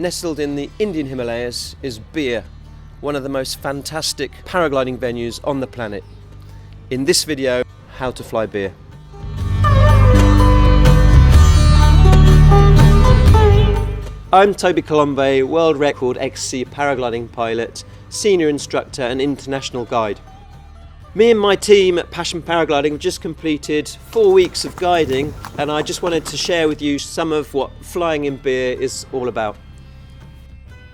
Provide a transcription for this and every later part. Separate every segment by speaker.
Speaker 1: Nestled in the Indian Himalayas is Bir, one of the most fantastic paragliding venues on the planet. In this video, how to fly Bir. I'm Toby Colombé, world record XC paragliding pilot, senior instructor and international guide. Me and my team at Passion Paragliding have just completed 4 weeks of guiding, and I just wanted to share with you some of what flying in Bir is all about.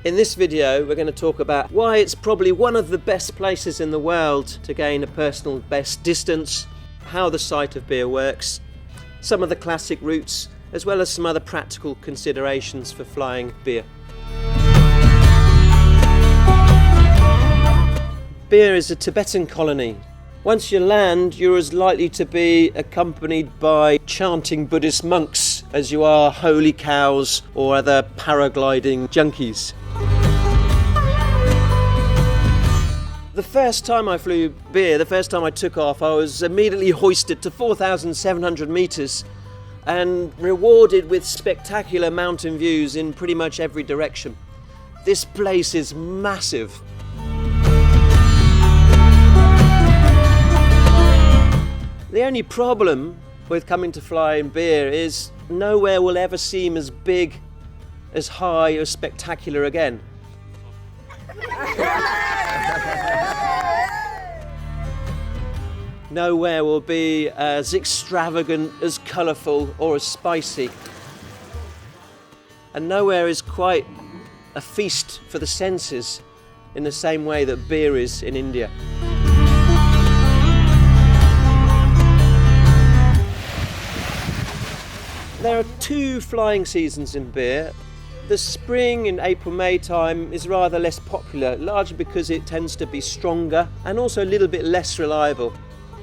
Speaker 1: In this video we're going to talk about why it's probably one of the best places in the world to gain a personal best distance, how the site of Bir works, some of the classic routes, as well as some other practical considerations for flying Bir. Bir is a Tibetan colony. Once you land, you're as likely to be accompanied by chanting Buddhist monks as you are holy cows or other paragliding junkies. The first time I flew Bir, the first time I took off, I was immediately hoisted to 4,700 meters and rewarded with spectacular mountain views in pretty much every direction. This place is massive. The only problem with coming to fly in Bir is nowhere will ever seem as big, as high, as spectacular again. Nowhere will be as extravagant, as colourful or as spicy. And nowhere is quite a feast for the senses in the same way that Bir is in India. There are two flying seasons in Bir. The spring in April-May time is rather less popular, largely because it tends to be stronger and also a little bit less reliable.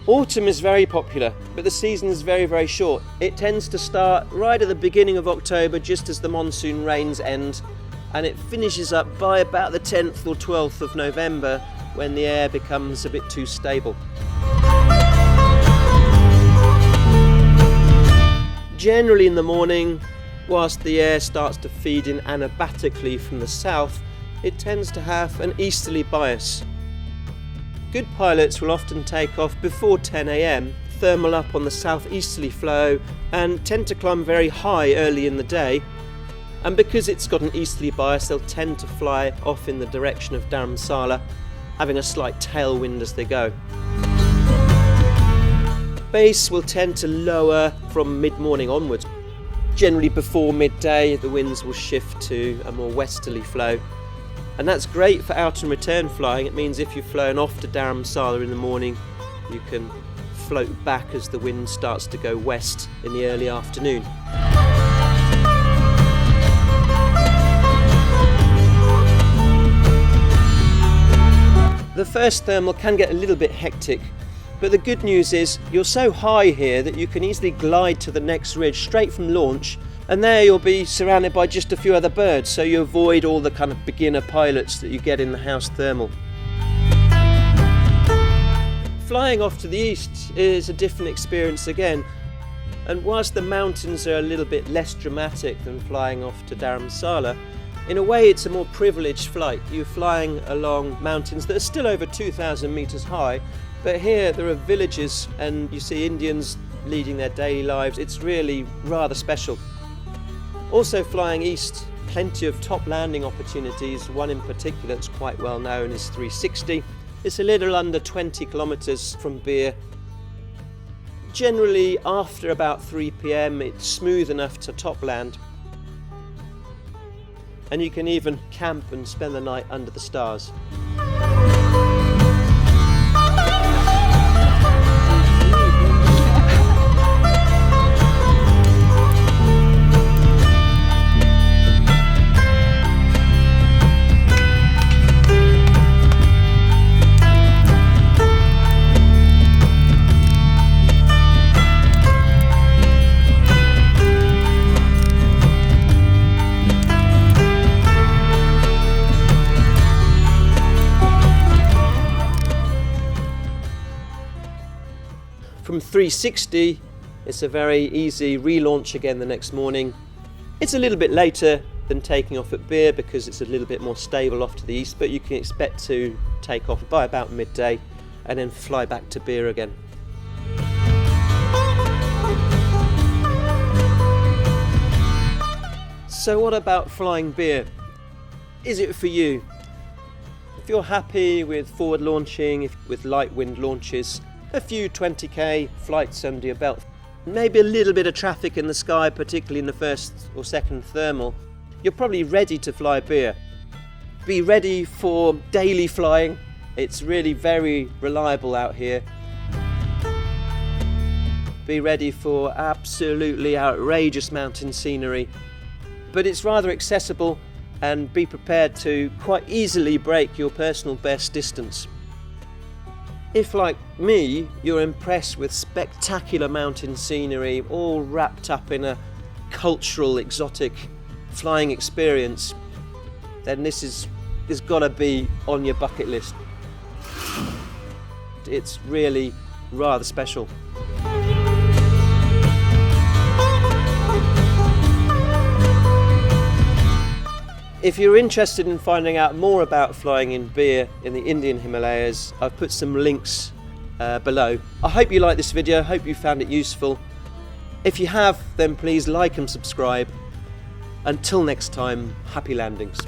Speaker 1: Autumn is very popular, but the season is very, very short. It tends to start right at the beginning of October, just as the monsoon rains end, and it finishes up by about the 10th or 12th of November, when the air becomes a bit too stable. Generally in the morning, whilst the air starts to feed in anabatically from the south, it tends to have an easterly bias. Good pilots will often take off before 10 AM, thermal up on the southeasterly flow, and tend to climb very high early in the day. And because it's got an easterly bias, they'll tend to fly off in the direction of Dharamsala, having a slight tailwind as they go. Base will tend to lower from mid-morning onwards. Generally before midday the winds will shift to a more westerly flow, and that's great for out and return flying. It means if you've flown off to Dharamsala in the morning, you can float back as the wind starts to go west in the early afternoon. The first thermal can get a little bit hectic, but the good news is you're so high here that you can easily glide to the next ridge straight from launch, and there you'll be surrounded by just a few other birds, so you avoid all the kind of beginner pilots that you get in the house thermal. Flying off to the east is a different experience again, and whilst the mountains are a little bit less dramatic than flying off to Dharamsala, in a way it's a more privileged flight. You're flying along mountains that are still over 2,000 meters high, but here there are villages and you see Indians leading their daily lives. It's really rather special. Also flying east, plenty of top landing opportunities. One in particular that's quite well known is 360. It's a little under 20 kilometers from Bir. Generally after about 3 PM it's smooth enough to top land. And you can even camp and spend the night under the stars. From 360, it's a very easy relaunch again the next morning. It's a little bit later than taking off at Bir because it's a little bit more stable off to the east, but you can expect to take off by about midday and then fly back to Bir again. So what about flying Bir? Is it for you? If you're happy with forward launching, with light wind launches, a few 20k flights under your belt, maybe a little bit of traffic in the sky, particularly in the first or second thermal, you're probably ready to fly Bir. Be ready for daily flying. It's really very reliable out here. Be ready for absolutely outrageous mountain scenery, but it's rather accessible, and be prepared to quite easily break your personal best distance. If, like me, you're impressed with spectacular mountain scenery all wrapped up in a cultural, exotic flying experience, then this has got to be on your bucket list. It's really rather special. If you're interested in finding out more about flying in Bir in the Indian Himalayas, I've put some links below. I hope you liked this video, I hope you found it useful. If you have, then please like and subscribe. Until next time, happy landings.